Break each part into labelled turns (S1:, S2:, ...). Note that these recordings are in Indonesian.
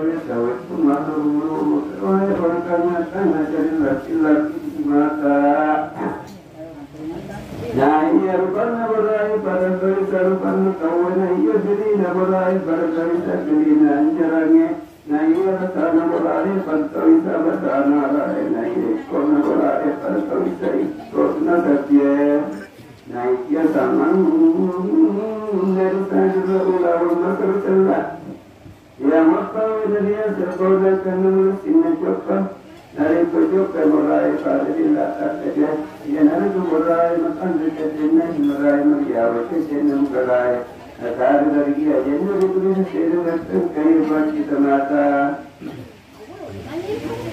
S1: oleh dawet pemaluru oleh orangnya tanah jadi laki-laki di mata. Nah iya rupanya berai pada berita rupanya kawan iya jadi nak berai pada berita jadi nanjarangnya. Nah iya sana berai pada berita berana berai. Nah iya korna berai pada berita korna kerja. Nah iya sama dari sana ular masuk celah. Yang apa dia tergoda karena sinnya coba. Dari pojok ke murai pada dilatar saja. Yang ada tu murai makan dekat jenis murai menjawab ke jenis murai. Dari dari dia jenis itu bisa jenis kayu bagi mata.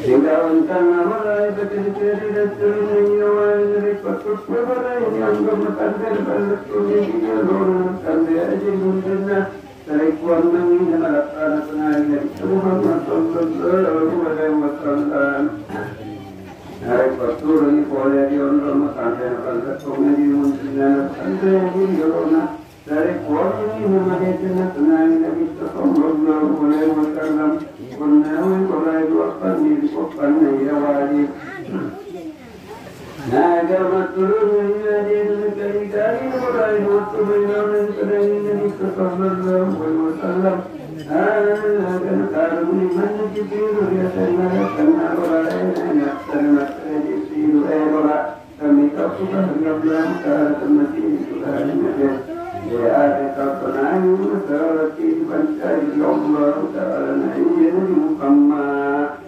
S1: Sehingga untuk murai betul-betul betul menyawan dari patut murai yang bermakan dari balik tujuh orang sampai aja mungkinlah. Dari kuat mengingat anak tenaga Muhammad Sallallahu Alaihi Wasallam. Dari patur ini boleh diorang makan pada komedi munculnya sampai diorang dari kuat ini mengajarkan tenaga kita Sallallahu Alaihi Wasallam. Menawi boleh dua di kopan ya wajib. Naga maturun yadin kali-kali mulai maturun kadang-kadang sallallahu alaihi wasallam. Akan karuni manjibiru ya sanara kana mulai anak sanat jibiru era kami kapulah ngablang ka masih Tuhan ya. Ya ada kapanai sarati bancai Allah taala nayyid Muhammad.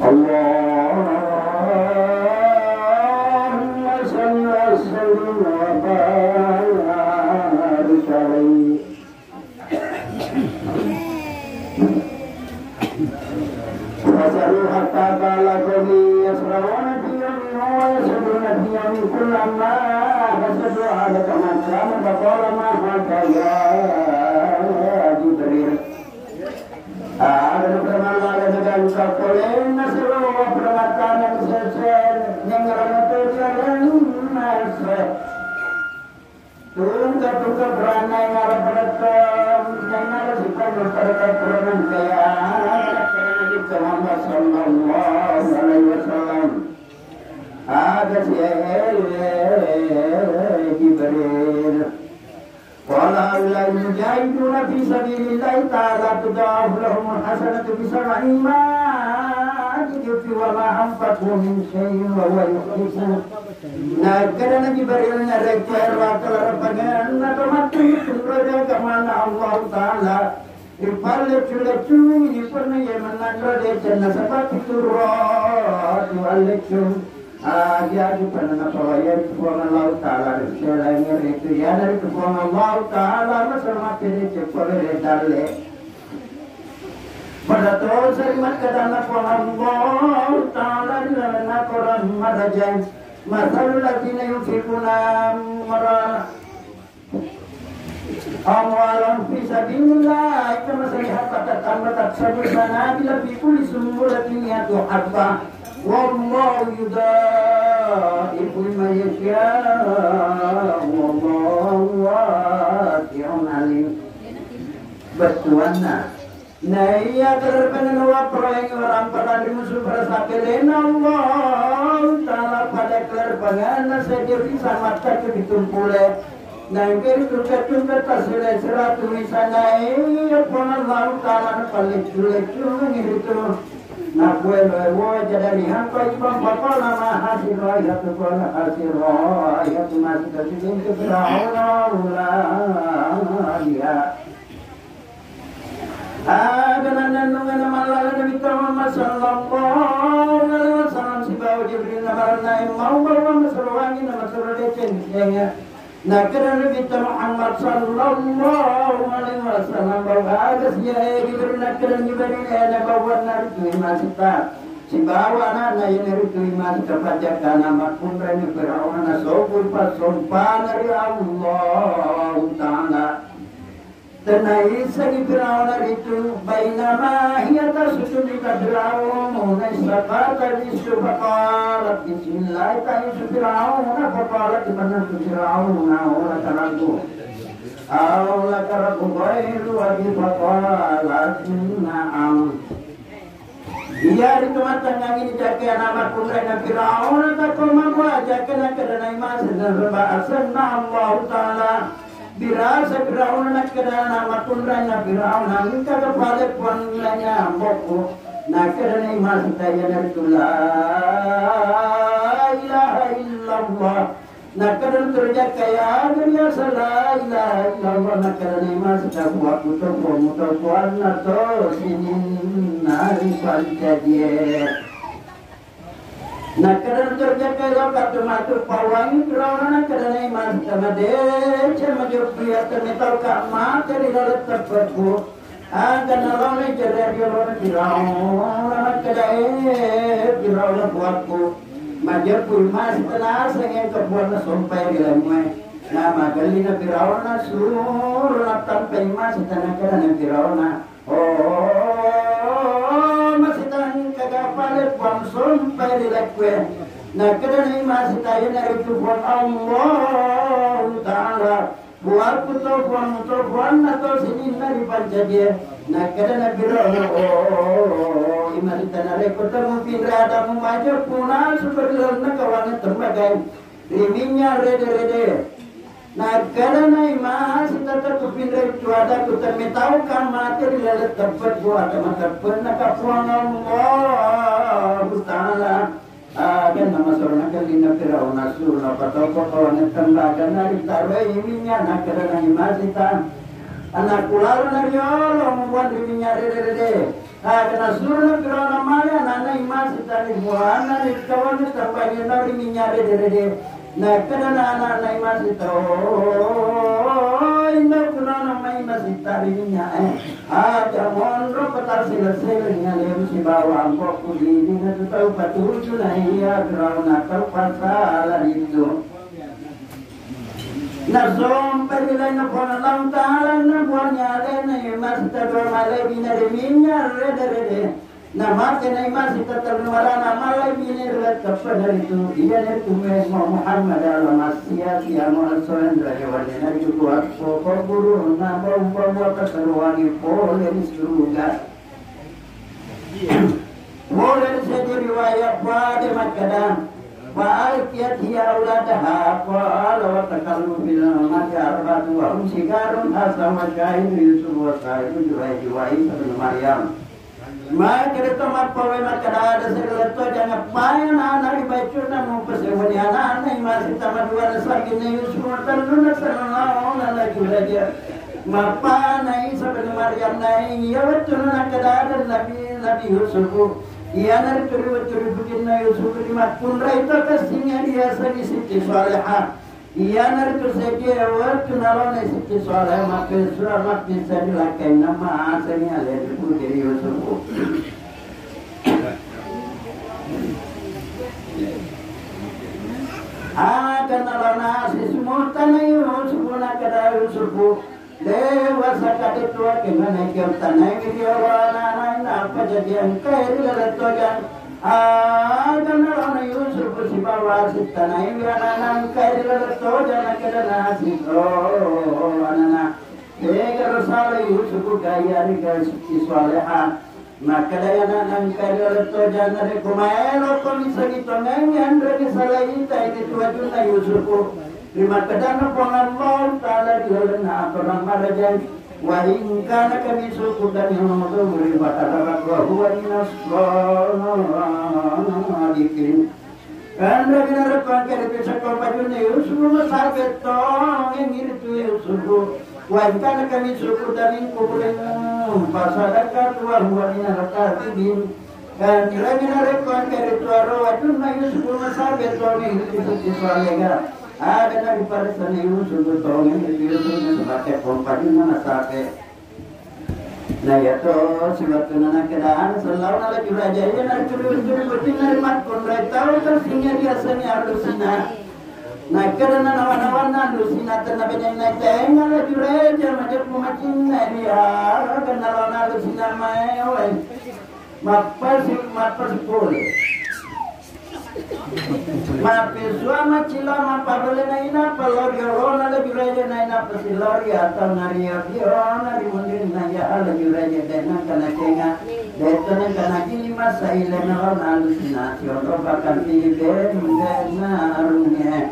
S1: Allah يسرعون في يوم ويسرون في يوم كلما فسدوا على كما كان فقال ما هكذا جبريل ada permainan dengan kapolen nasib permainan sesel yang ramai jalan nasib turun ke beranai marah beratkan yang ada sifat berkat peranan kaya Nabi Muhammad sallallahu alaihi wasallam ada Jibril qala la yujahiduna fi sabilillahi ta'ala tuda'af lahum hasanatu bi sab'i ma yufi wa ma anfaqu min shay'in wa huwa yukhlifu karena Jibril rekar wakil rapagan atau mati raja kemana Allah Ta'ala ipalle culecu ini pernah yang menangga desa seperti turut walecu dia pernah pawaya kepuangan Allah Ta'ala selain itu ya dari kepuangan Allah Ta'ala masalah ini cepat redale pada terus serimat kedana kepuangan Allah Ta'ala di dalam Quran marajan masalul ladina yunfiquna amwalan fi sabilillah kama salihat tatammat sabana bila fi kulli sumbulatin yatu habba wallahu yudaifu liman yasha wallahu wasi'un alim batuanna nah iya terpenuh proyek orang pada dimusuh bersakelen Allah Ta'ala pada kelerbangan saja bisa mata ditumpule nah kiri tukat tasile serat tulisanai pun Allah Ta'ala paling lucu itu nah kue lewo jadi hampa ibang bapak nama hasil ayat pun hasil ayat masih terjadi ke Fir'aun dia dengan malah Nabi Muhammad sallallahu alaihi wasallam si bawa Jibril nabarna mau bawa masruangi nama surade cennya nah karena Nabi Muhammad sallallahu alaihi wasallam bawa ada si Jibril nak karena Jibril ada bawa nabi masita si bawa anak yang dari masita pajak nama kumrani Fir'aun nasabul pasompan dari Allah Ta'ala Tenai sagi Fir'aun itu bainama hiya tasuddu di Fir'aun munasabata di subaqalat bismillah ta'ishu Fir'aun faqalat ibana Fir'aun awla karabu ghairu wa faqalat na'am dia di tempat yang jake nama kumrena Fir'aun takut mampu jake nak kedanai mas dan berbahasa Allah Ta'ala birasa Fir'aun nak kedana nama kundranya Fir'aun angin kata balik puannya boku nak kedana iman saya dari la ilaha illallah nak kedana terjak kaya dunia la ilaha illallah nak kedana iman saya buat mutu puan nato sinin nari pancadie nak kadang terjaga lokat matur pawang kerana kadang iman tamade cuma jopia termetal kak materi lalat terpeku akan nalone jadi orang Fir'aun kadang buatku majapul mas tenas yang kebuat sampai dilamai nama galina Fir'aun sur tanpa mas tanah kadang Fir'aun masih tan kagak palet buang sampai dilekwe nah kadang masih tayo na itu buat Allah Ta'ala buat puto buang atau sini nari pancadia nah kadang biro masih tan rekod temu pindah ada maju punah seperti lana kawan tembagai riminya rede nah karena masih tetap kupindah cuaca ku termitau kan materi lalat tempat buat tempat pernah kapuang Allah Ta'ala dan nama seorang kalina Fir'aun asur apa tahu kawan tembaga nari taruh ininya nak karena masih tan anak ular nari Allah membuat riminya rede kena suruh Fir'aun maya nana masih tan buat nari kawan tembaga nari riminya rede nah karena anak-anak masih tahu indo kunana mai masih tarinya ada mondro petar sila-silanya lem si bawang kok di dina tu tahu patuju na iya grauna tahu pasala itu na zom perila na kona lang talan na buanya na masih tador malay binariminya rede na mati na masih tatal wala na malay binirlat kapada itu iya na tume Muhammad al-Masiyah siya mo al-Surendra wala na itu at po guru na bawa kasaruani po lenis suruga boleh saja riwayat pada makadam Wa'alkiyat hiya awladaha Qala wa takallu bil mati arba'atu wa hum sigarun Hasan wa syahid Yusuf wa Sa'id Jurayj wa Isa bin Maryam Maka ditemat pawe maka ada segala jangan main anak dibaca namun pesewani anak masih tamat dua lagi Yusuf wa Talun sallallahu alaihi wasallam Mapa nai Isa bin Maryam nai ya betul nak ada Nabi Yusuf Ia nari curi bikin na Yusuf lima pun itu kasihnya dia seni siti salihah. Ia nari curi waktu nalon siti salihah maka surah mak bisa dilakai nama aslinya dari putri Yusuf. Akan nalon asli semua tanah Yusuf nak ada Yusuf. Dewa sakit tua kemana kau tanah video anak apa jadian kau lihat tojan akan orang Yusuf si bawa si tanah ini anak kau lihat tojan kita nasi anak kalau salah Yusuf gaya riga si Salihah maka dia anak kau lihat tojan dari kumaelo komisa gitu nganyan dari salah itu tua juga Yusuf Lima kedana pengalon ta'ala dihalana orang marajan wa in kana kami suku dan yang mengetahui batara wa huwa nasranikin kan benar pakai bisa kau baju Yusuf masabet tong yang itu Yusuf wa in kana kami suku dan yang kuburan pasadakat wa huwa nasranikin kan benar pakai itu arwah Yusuf masabet tong yang itu soalnya ada dari pada sana Yusuf tolong itu sebagai kompani mana sampai nah ya toh sebab nana keadaan selalu nala juraja ya nala curi betina mat pun tahu tersinya dia seni alusina nah karena nawan alusina tanah banyak naik tengah nala juraja macam pemacin dia karena nawan alusina mai mapas boleh Mapiswa macila mapabole na ina palorioro na laguraja na ina pasilori atau naria bioro na rimundin na ya ala juraja dena kana kenga deto na kana kini masa ile na ron alusinasi ono bakal tibe na arunge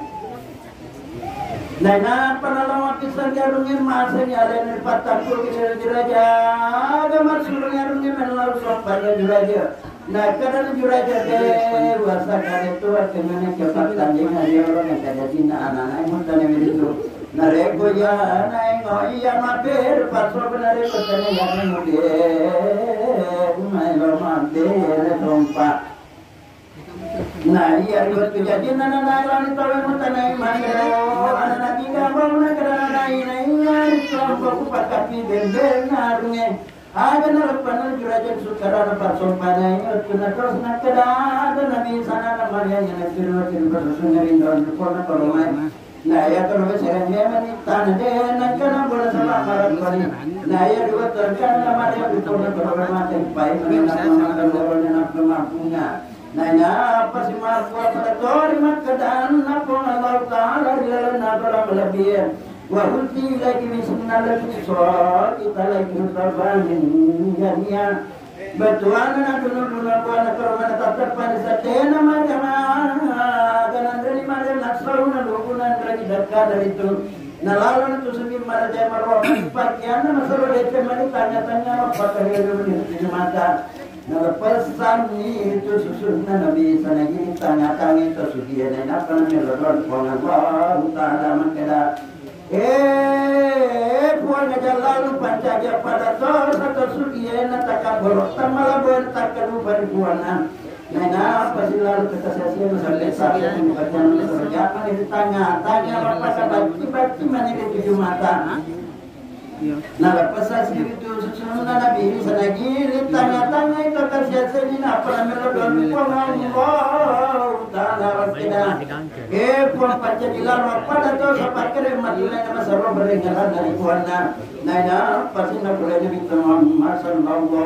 S1: na panalawa pisan arunge masa ni ala ni patakul kini juraja aga masulung arunge menlalu sopan juraja Nah, karena juraja dewasa kali itu kemana cepat tanding hari orang yang ada di anak-anak muda yang itu. Nareko ya, naik iya mampir pasro benar itu tanya yang muda, main mampir rompak. Nah, iya ribet jadi anak-anak orang itu yang muda naik mampir, anak-anak tiga mau nak kerana naik itu aku pakai benda ngarungnya. Ada nalapan juraja sukara pasong panai kena terus nak ada nabi sana namanya yang nabi bersunyarin dalam kona koromai. Nah ya kalau saya memang tanah deh nak kena boleh sama marat kali. Nah ya dua terkan namanya itu kona koromai tempai mana nak mampunya. Nah ya apa sih mampu pada tori makadan apa Allah Taala dalam nama lebih. Wahulti lagi misalnya lagi soal kita lagi berbangun jadinya betulan anak dulu buana korban tetap pada satena macam dan dari mana nak selalu nalukunan lagi dekat dari itu nalalan itu sendiri mana saya marwah pakaian masalah dia cuma tanya-tanya apa kerja di mata nalapasan itu susunnya nabi sana gini tanya-tanya itu sugian apa namanya lorong Allah Taala makada puan jalan pancaja pada tor satu sugian takabur tamala bon takadu berbuanan nena pasilalu kita sesian sampai sampai membaca kerjaan itu tanya apa kata baki mana di tujuh mata
S2: Nah, lepas itu susunan Nabi sanagi tanya-tanya itu kasih sedina pernah melodon Allah taala rabbina. Pun pacar dilarang pada tu sampai kere matilah nama sarwa berengaran dari Tuhanna. Naina pasti nak boleh Nabi Muhammad sallallahu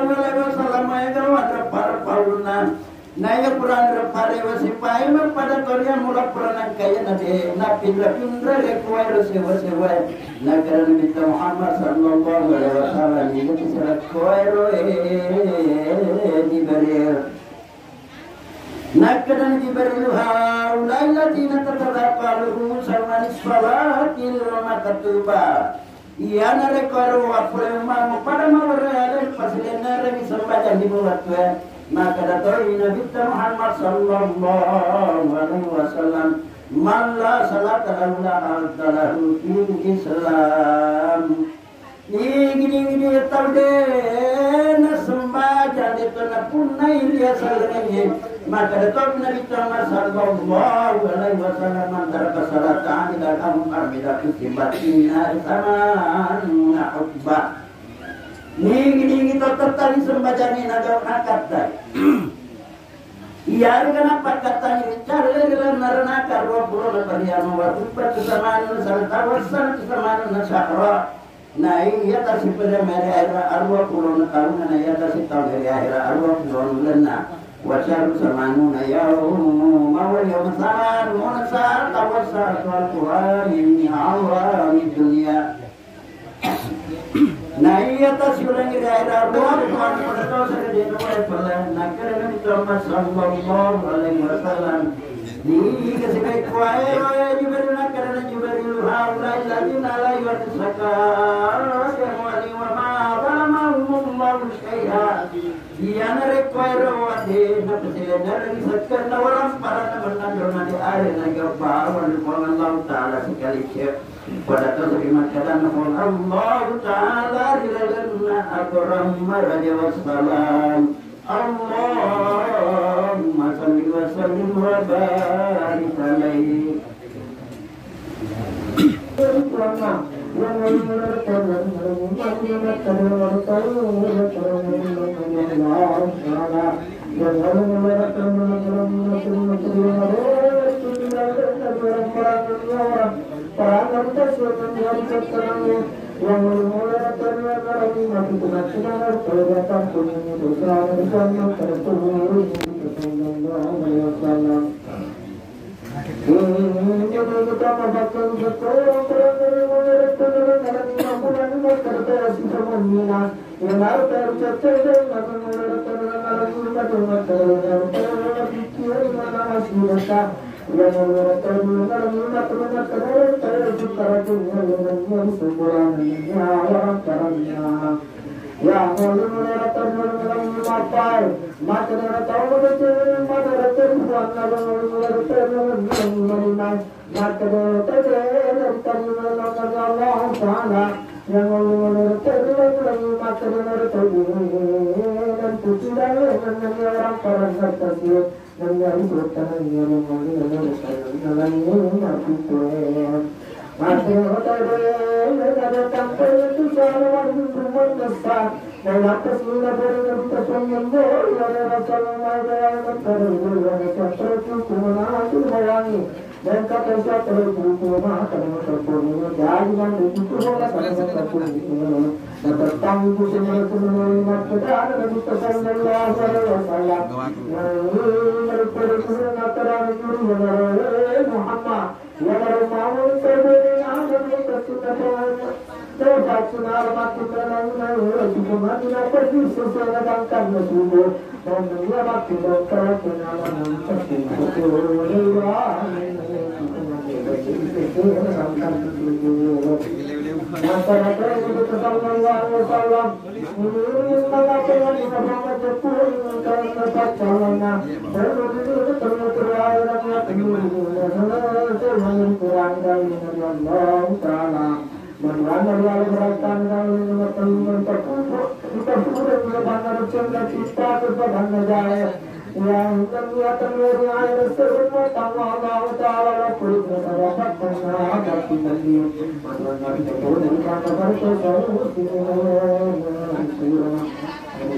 S2: alaihi wasallam yang para pauluna. Naya Quran repare wasipai pada Korea mula Quran kaya na pindra lekuai sewa negara Nabi Muhammad sallallahu alaihi wasallam ini kisah koiro diberir nakdan diberir haulai ladina tatadaqalu salman salatil makatuba iana rekoiro aprema pada mawara pasilena regi sembahyang di buat maka datoi Nabi Muhammad sallallahu alaihi wasallam man la salata lahu fi Islam gini taude na sembaja de tona punai dia salenge maka datoi Nabi Muhammad sallallahu alaihi wasallam antara kesalatan dan kamu arbida kutibatina sama hubba Nigi tertali sembajani naga akad dai. Iya kenapa katanya cari narana karwa pura pariano waktu persamaan sartawasan persamaan nasakra. Nah iya tasih pada mereka arwa pura tahun na iya tasih tahun dari akhir arwa pura lena. Wajar samanu na mawal masan monasar tawasar Tuhan ini Allah di dunia. Nah iya tas ulang ira doa Tuhan pada tahu saya di nomor pelan nak kerana Muhammad sallallahu alaihi wasallam di kasih kuai Jibril nak kerana Jibril haulai ladina la yursaka ya wali wa ma ramahum syai'a dia narek kuai rawade nak sedar lagi sakkan orang para teman-teman di area negara wali Allah taala sekali chef pada terima kata Allah Taala dilakukan akram raja wassalam Allahumma salli wa sallim wa barik alaihi Perangkat sesuatu yang terkenalnya yang mulai terlihat dari mati kematian perbuatan punya dosa dan yang tertulis di Rasulullah SAW. Jadi kita membaca betul perang dari mulai terlihat dari mampuan terterasi semua yang harus tercatat dan mulai terlihat dari mampuan terlihat pikir mana masih dosa. Yang dan kata siapa itu mah kalau terpuruk jangan begitu lah kalau terpuruk dapat tangguh semua kita ada di Rasulullah sallallahu Muhammad ya mau sebelum ada kita Terbacunar mati terlalu juga mati pergi sesuai dengan musibah dan dia mati terkenal masyarakat itu sallallahu wasallam ini mengatakan bahwa Jepun karena bacanya baru itu terlalu kurang dari Allah Taala. Mana dia beratan dengan teman terkumpul kita sudah berbangga cinta kita berbangga jaya yang terlihat dari air serumah Allah Taala kulit terdapat pengadat kita di mana itu kata bersesuatu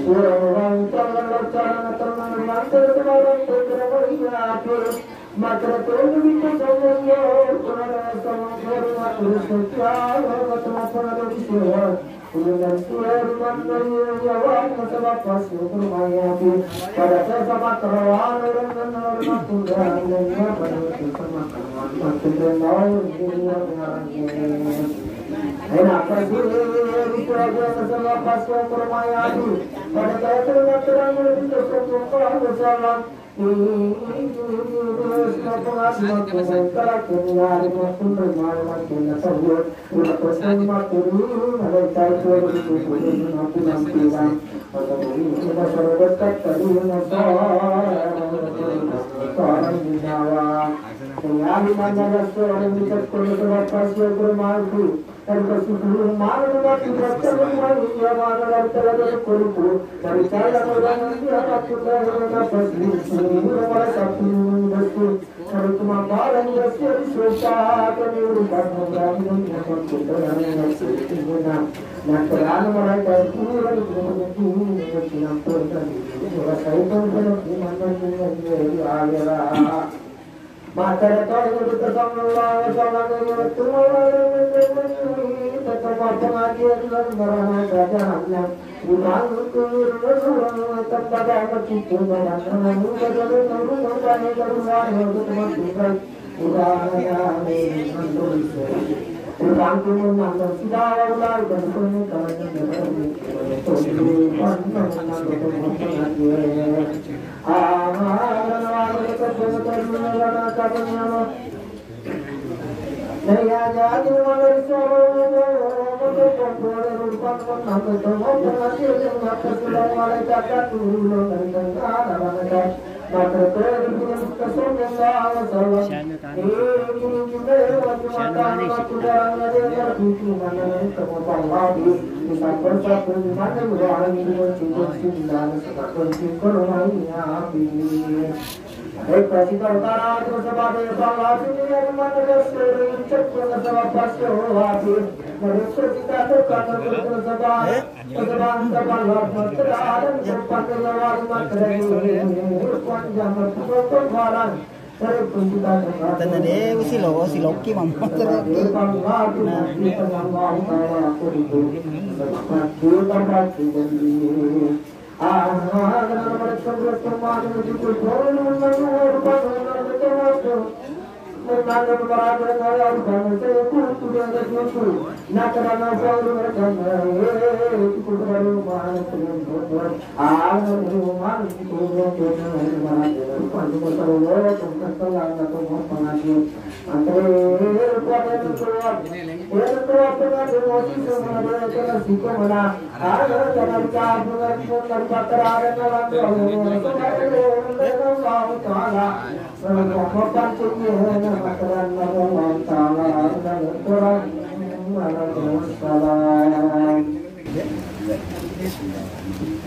S2: surah orang tangan tangan mantar orang terbaik maka itu bisa saja orang sama terus sosial atau di surah Kemudian surah mana jawab masalah pasir bermayati pada sesama kerawan dan norma tunggal dan pada sesama kerawan maksudnya enak pasti surah masalah pasir bermayati pada sesama kerawan dan norma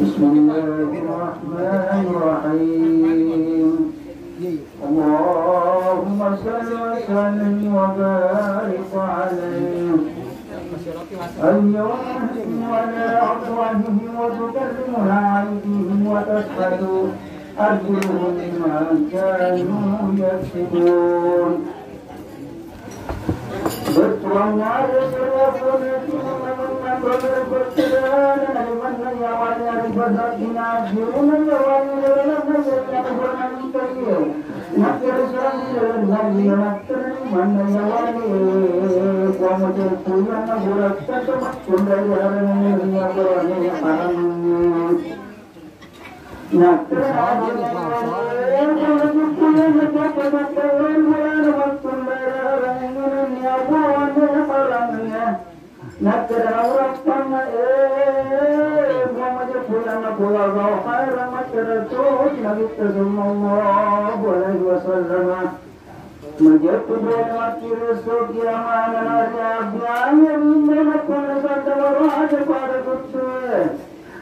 S2: Bismillahirrahmanirrahim. Allahumma salli wa sallim wa barik alaihi اليوم ولا أفواههم وتكلمنا أيديهم وتشهد أرجلهم بما كانوا يكسبون.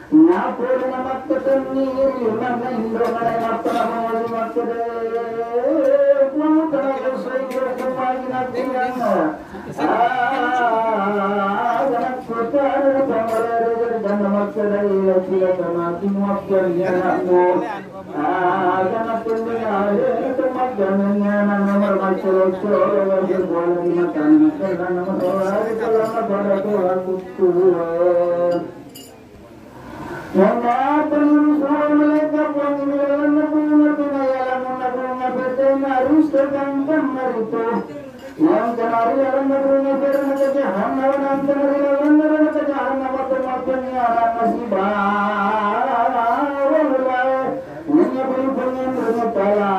S2: Napoli namakkatanni mana indromana napparamoli makkade puutana soiyo kumagina tingana gana kutana pamarare janna makkade ilakila tamaki muakkariya no gana tundina tumakkanna namar makkalo choro varge bolani makan kana namar kalama baratu akuttu Mama penyusul mereka pemikiran nabunya penayaan nabunya betena harus terganteng itu. Yang kenari alam nabunya berna kejahan nawan kenari alam nabunya kejahan nama pemakannya alam nasibah. Punya beri punya pala.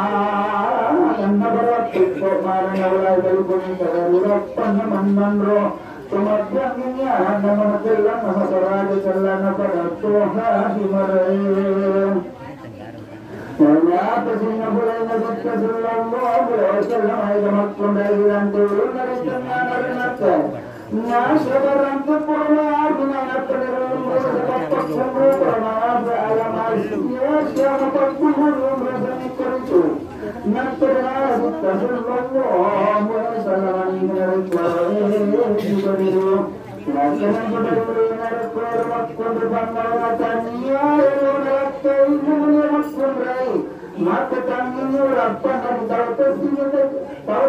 S2: Yang nabarat kemarin awalnya beri punya kerurat peneman roh. Kemudian ini nama kelan nama saraja kelan pada Tuhan dimarahin. Ternyata singa boleh nabi Sallallahu Alaihi Wasallam ayat makhluk dari turun dari tengah dari nafsu. Nasabaran kepulauan dengan penerus bersepakat semua bermaaf alam aslinya siapa perpuluhan berasal itu. Nampaklah Sallallahu Alaihi Wasallam ini beriru. Naskah beriru naskah makhluk berbangga tania naskah ini makhluk rai. Maka kami apa hari tahu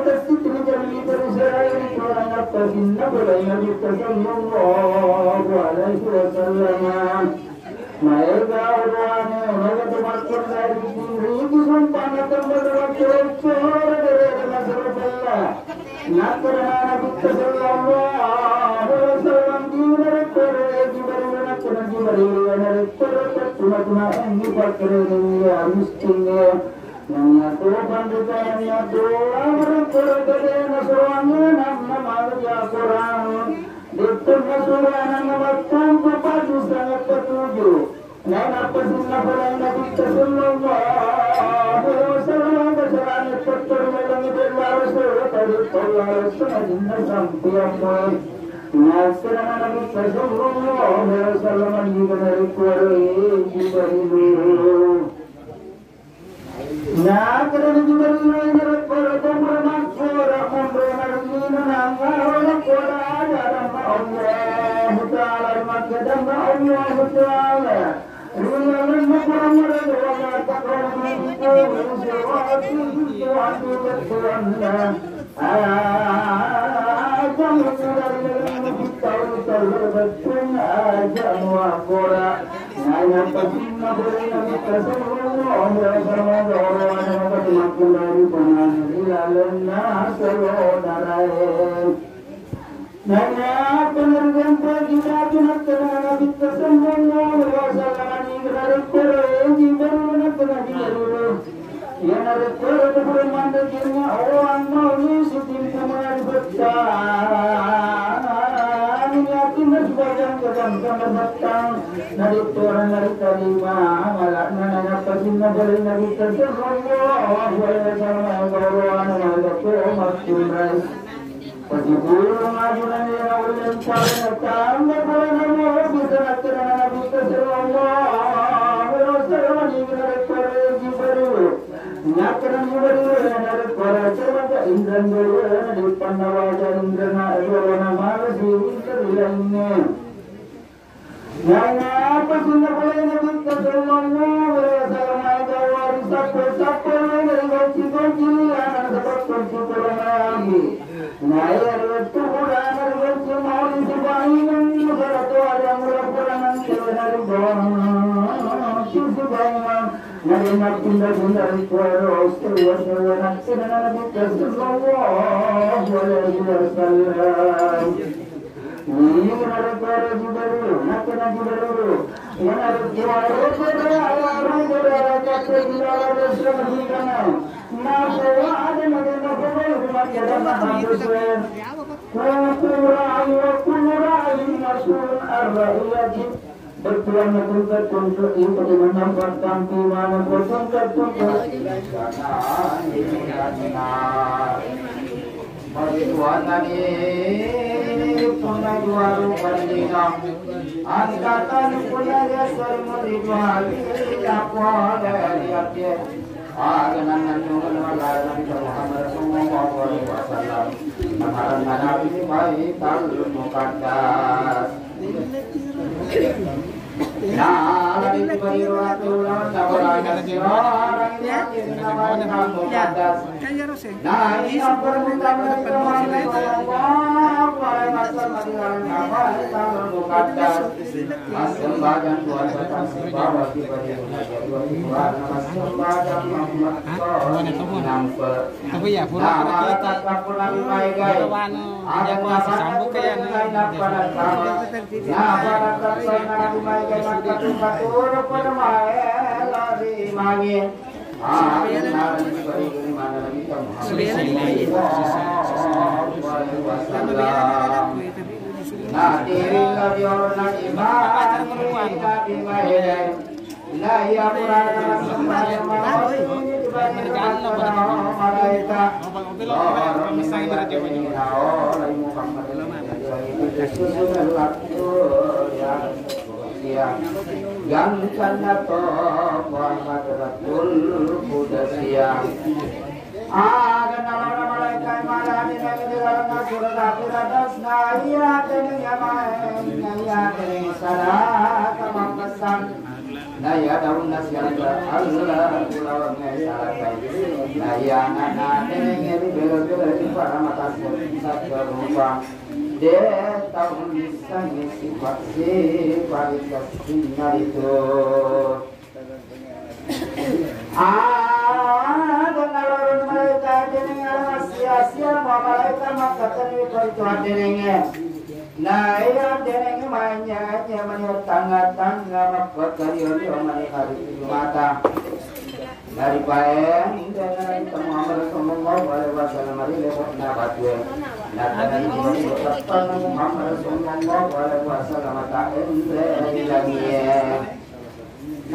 S2: tersini jadi berusaha ini kurang apa sinna boleh nabi Sallallahu Alaihi Wasallam. Mereka orang orang makhluk dari sini sumpah tambah waktu dari masalah. Nakara nabi Sallallahu Alaihi Wasallam cuma ini pakai miskinnya nyatu pandukan nyatu orang kerja nasurannya nama maria Quran itu nasuran nama tanpa padu sangat ketujuh nama pesunnah orang Nabi Sallallahu Alaihi Wasallam kesaran petur melang berlaris tadi tolak sengaja sampai Naskah Nabi Sallallahu Alaihi Wasallam juga dari Jibril. Naskah Jibril dari Quran surah Al-Mu'min nama Quran Allah Taala makadam Allah Taala. Riyalan Quran Allah Taala betul aja muakora nanya pasina boleh nabi Sallallahu Alaihi Wasallam orang yang makin dari penganiayaan saudarae nanya penerjang kita nabi Sallallahu Alaihi Wasallam ini dari Quran baru nabi yang ada Quran mandirinya orang mau sitin kemana dari Tuhan dari terima malaknya nanya pasinna boleh nabi Sallallahu Alaihi Wasallam gauruan malakku maksurai pasipuru majunan yang ulen cari tambah boleh nabi bisa nakira nabi Sallallahu Alaihi Wasallam ini dari Jibril nakira Jibril dari Quran indran dulu di Pandawa indran dulu nama si lainnya. Nanya apa sunnah boleh nabi Sallallahu Alaihi Wasallam jawari sappo dari kunci anak dapat kunci lagi. Naya itu Quran dari kunci mau disebahin beratu ada Quran dari sisi bangun. Naya pindah dari Quran nabi Sallallahu Alaihi Wasallam. Ini ada para Jibril, nakana Jibril. Yang ada orang berada di dalam Islam. Masa ada negara yang hadisnya. Qur'an masul ar-ra'iyah. Bertuan mengugat untuk itu menempatkan iman bertungkat-tungkat. Mariduanani Punajuaru Pandina Angkatan Punaya Sarmuriduali Lapore Liatye Aganan Nungan Wala Nabi Muhammad Sallallahu Alaihi Wasallam Namaran Nabi Baik Talul Muqaddas Nah, lagi beriwatu lawan tawaran orang yang namanya kamu kadas. Nah, ini apa pertama kali para masa madiran nama kamu kadas. Sembahyang Tuhan datang bawa di bawah Tuhan sembahyang Muhammad nampak.
S3: Tapi ya pura
S2: Nah, tak pulang mai gay. Ada apa
S3: sambung kayak
S2: Nah, para mai gay Patur pada mae lari mangin yang karena Muhammad Rasul kuda siang ada nama malaikat malam yang di dalam surat Al-Qur'an naya dengan naya dengan salah tamam pesan naya daun nasihat Allah pulau naya naya anak dengan bela-bela di para mata satu rumah dia tahu bisa ngisi kualitas sinyal itu. Dan alurun mereka dengan sia-sia mereka maka terlibat denengnya. Nah, yang denengnya mainnya menyerut tangga-tangga maka kalian hari mata. Dari paen dengan Muhammad Sallallahu Alaihi Wasallam hari lewat nabatwe. Nadana ini berkata Muhammad Sallallahu Alaihi Wasallam tak endre lagi.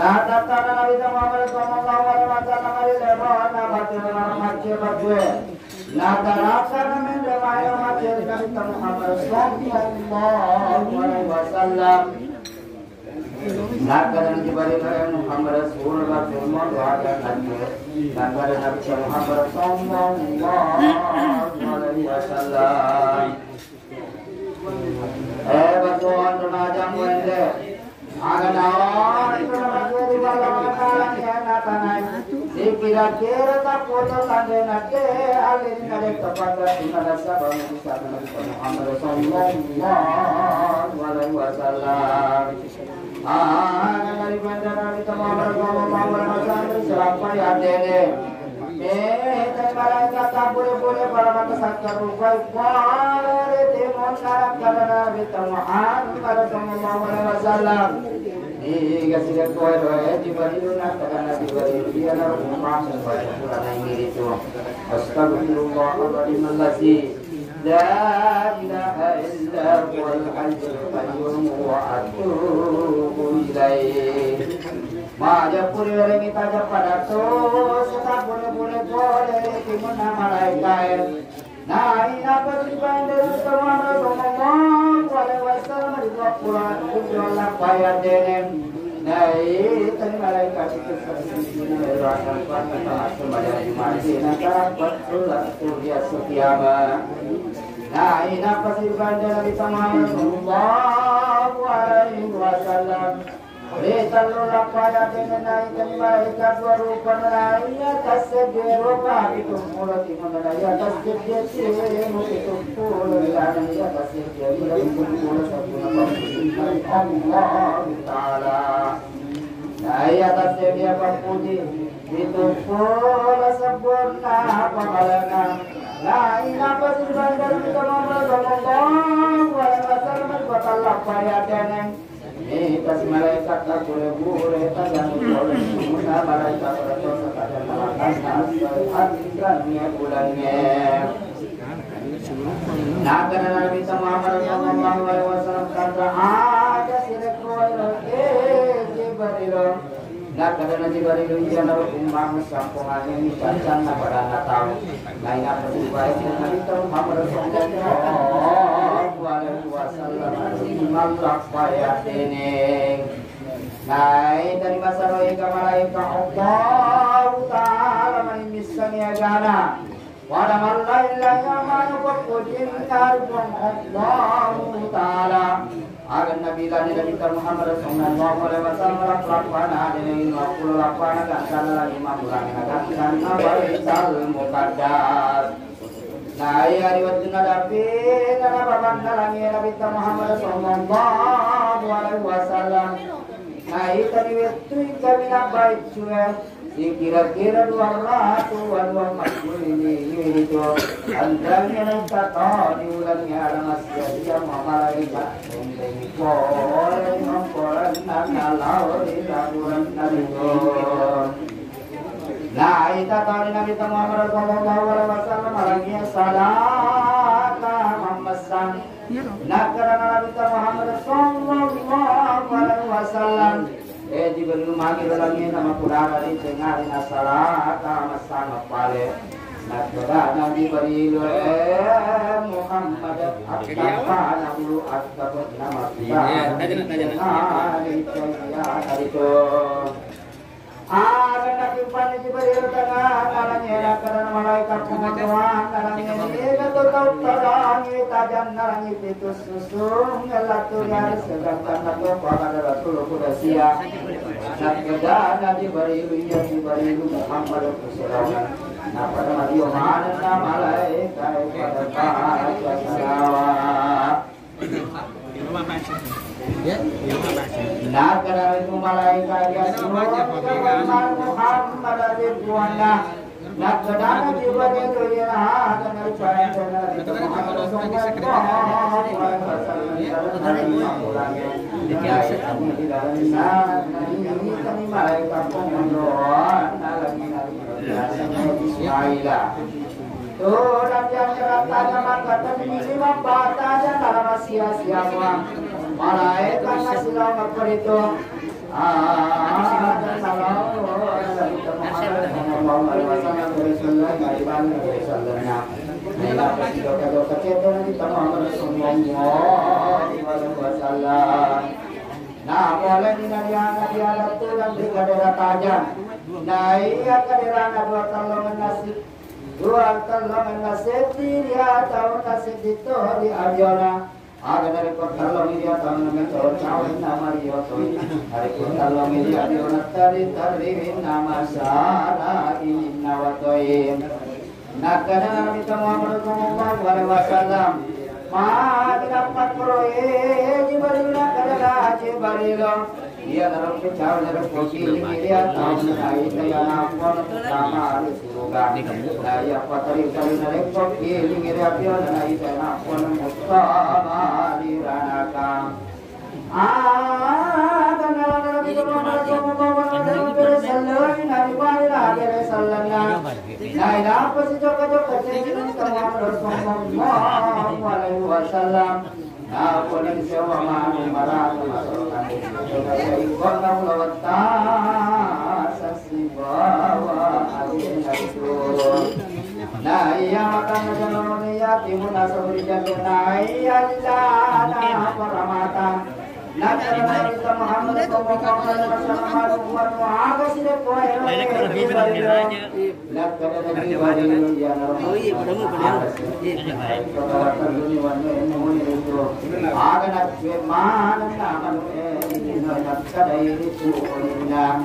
S2: Nadana Nabi Muhammad Sallallahu Alaihi Wasallam hari lewat nabatwe macam-macam. Nadana karena mendengar macam Nabi Muhammad Sallallahu Alaihi Wasallam. Nagaran dibalik Muhammad Rasulullah firman doakan hati nagaran Nabi Muhammad Sallallahu Alaihi Wasallam batuan remaja muende aganawan di dalam yang natanai dikira-kira tak foto tanda nake alin nade kepada tinggal sabang bisa Nabi Muhammad Sallallahu Alaihi Wasallam dari bandara di Tamawar sampai adene. Malaikat tak boleh para mata sakar rupai pare temon karak karena di Tamawar Sallallahu Alaihi Wasallam. Ini kasih kau di bariun karena di bariun dia nak rumah sampai pulang ini itu. Astagfirullahaladzim allazim. La ilaha illa huwal hayyul qayyum wa atubu ilaih. Maja puri orang kita pada tu suka boleh timuna malaikat. Nah ini apa dibanding sama Rasulullah Alaihi Wasallam di Quran kujola payah denen. Nah ini malaikat itu sebenarnya akan pada sembahyang di Madinah betul surya setiama. Nah ini apa sih bandara di Muhammad Sallallahu Alaihi Wasallam. Letalul pada dengan naikkan malaikat berupa neraya tasjid rupa itu mulut mengenai atas jejak itu puluh dan atas jejak puluh satu Allah Taala. Nah atas jejak puji itu puluh sempurna pemalangan. Nah ini apa sih bandara kita Muhammad Sallallahu Alaihi Wasallam berkata payah deneng. Kasih malaikat tak boleh tajam boleh semua malaikat berdosa pada malaikat hatikannya bulannya. Nah karena Nabi Muhammad Sallallahu Alaihi Wasallam kata ada sirekoi Jibril Nak kada nanti bari dunia naruh umbang sampungan ini cacan nak pada nak tahu. Lain apa sih baik nabi tahu Muhammad Sallallahu Alaihi Wasallam malak payah ini. Naik dari masa rohi kamalaika Allah Taala menimisan ya jana. Wada malailah yang mana berkujin karbon Allah Taala. Agar Nabi Muhammad Sallallahu Alaihi Wasallam lakukan ini 58 dan lagi 5 bulan dan abaital muqaddas. Nah ya riwayat Nabi karena bapak Nabi Muhammad Sallallahu Alaihi Wasallam. Nah itu riwayat kami baik juga. Kira-kira 240 ini itu antaranya yang kata diulangnya ada masih dia malaika ini boleh memperoleh nalar di laburan nabiku. Nah itu tadi Nabi Muhammad Sallallahu Alaihi Wasallam alaihi salam memesan. Nah karena Nabi Muhammad Sallallahu Alaihi Wasallam diberi rumah dalamnya nama kurang dari tengah nasalah kama sama pale nakara nabi beri Muhammad apa nabi apa nama itu nabi pani diberi tengah alanya karena malaikat pengakuan alanya ini tahu terang tajan narang itu susung ngelaturnya sedangkan nabi pada Rasulullah sia nakeda nabi beri Muhammad sallallahu nah pada nabi Muhammad malaikat pada salawat nah karena itu malaikat ya Muhammad ridwana nah karena jiwa itu ya karena saya itu Muhammad sallallahu alaihi Orang yang ceratanya mengatakan ini membatanya dalam sia-sia malaikat masih lama itu nah boleh dinariana di alat itu dan di kadera tajam nah iya kaderana dua kalongan nasi dia tahun nasi itu di Arjuna ada dari pertalong dia tahun dengan cowok nama dia tuh dari pertalong dia di tari nama Sarah ini nawatoin nak karena Nabi Muhammad Sallallahu Alaihi Wasallam mah dapat proyek jibarila kadang jibarilo dia dalam kecau dalam posisi dia tahu naik saya napon sama surga saya patari kali naik posisi dia dia naik saya napon mustama di ranaka karena Nabi Muhammad Sallallahu Alaihi Wasallam nabi pada sallallahu nah apa sih joko-joko jadi Muhammad Sallallahu Alaihi Wasallam nah boleh sewa manu marah masukkan ikon kamu lewat tasasi bawa adina itu nah iya makan jangan ya timun asal dijatuh nah iya dilana peramatan nah karena kita Muhammad Sallallahu Alaihi Wasallam umat muaga sih deh kowe nah karena dari ya aga nak mana naman nak kadai itu olehnya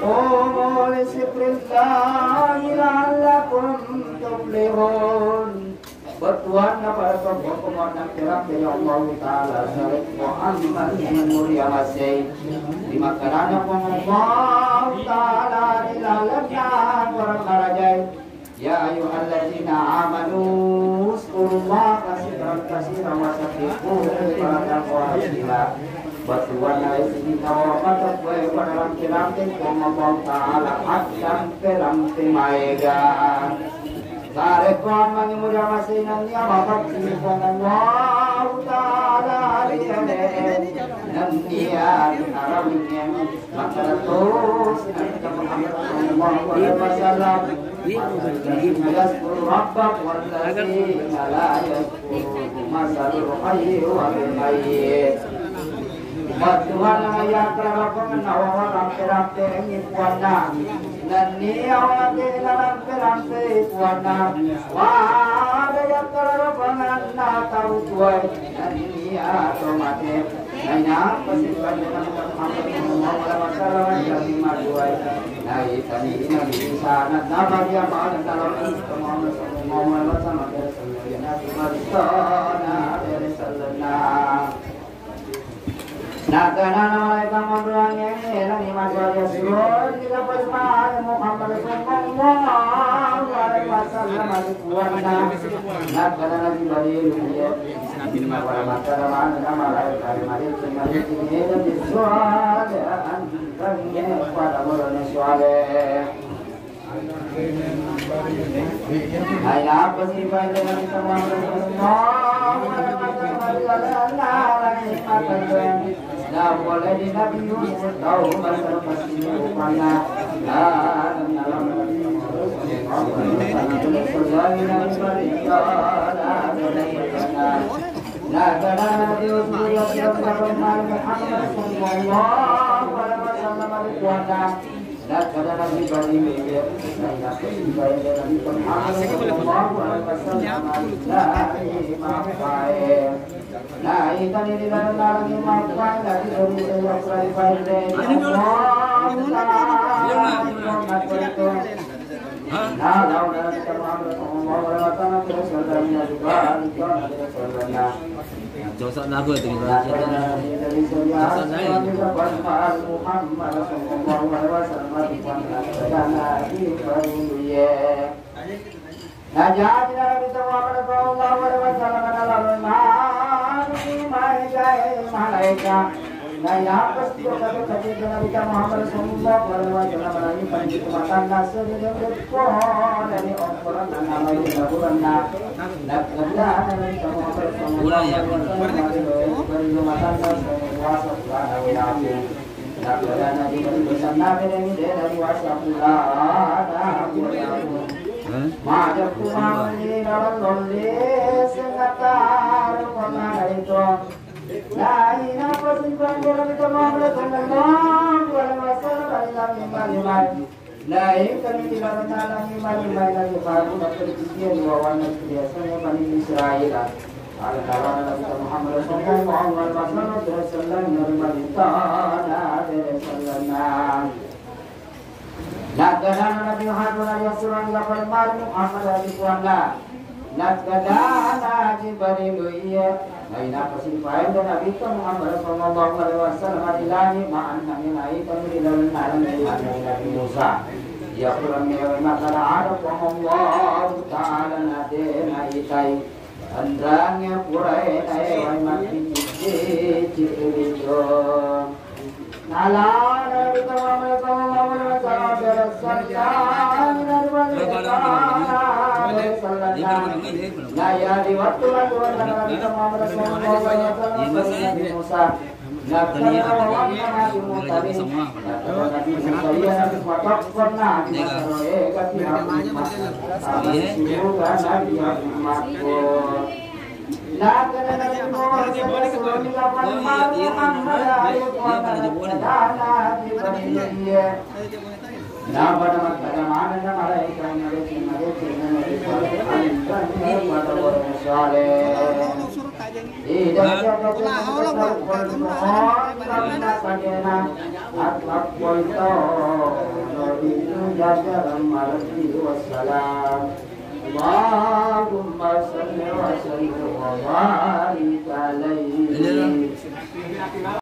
S2: oh bismillah la'allakum tuflihun bertuan kepada Tuhan pemohon kirap dari Allah Ta'ala Syarif Muhammad yang mulia masih di makanan Allah Ta'ala di dalamnya berkarajai ya ayyuhalladzina amanu uzkurullaha katsiran wa sabbihuhu bukuran bertuan dari sini kawasan terbuai pada kiram Allah Ta'ala akan kiram timaega Tarekon mangimuda masinan niya mapagsipan ng ta'ala aliyane nandiya araming niya makaratos sallallahu alaihi wasallam yazkuru rabbak wallazina la yazkuru masalul hayyi wal mayyit Tuhan yang terapkan awal rampe-rampe ikuana nani awal rampe-rampe ikuana wada yang terapkan tahu tuai nani otomatis nanya persimpan dengan Muhammad masalah yang dimajuai nai tadi ini sana nama dia pada dalam Muhammad sama Rasulullah Nabi Muhammad Nakana mereka memberangnya lagi masalah surut kita bersama Muhammad sallallahu alaihi wasallam kuatna nakana lagi bari dunia bina para masalah mana malai dari mari ini dan disuat antaranya pada bulan Syawal ayah bersifat dengan semua Nah boleh di Nabi Yusuf tahu pasal pasti mana Nah, ini di dalam lagi maafkan lagi dari saya Allahumma salli wa sallim wa barik alaihi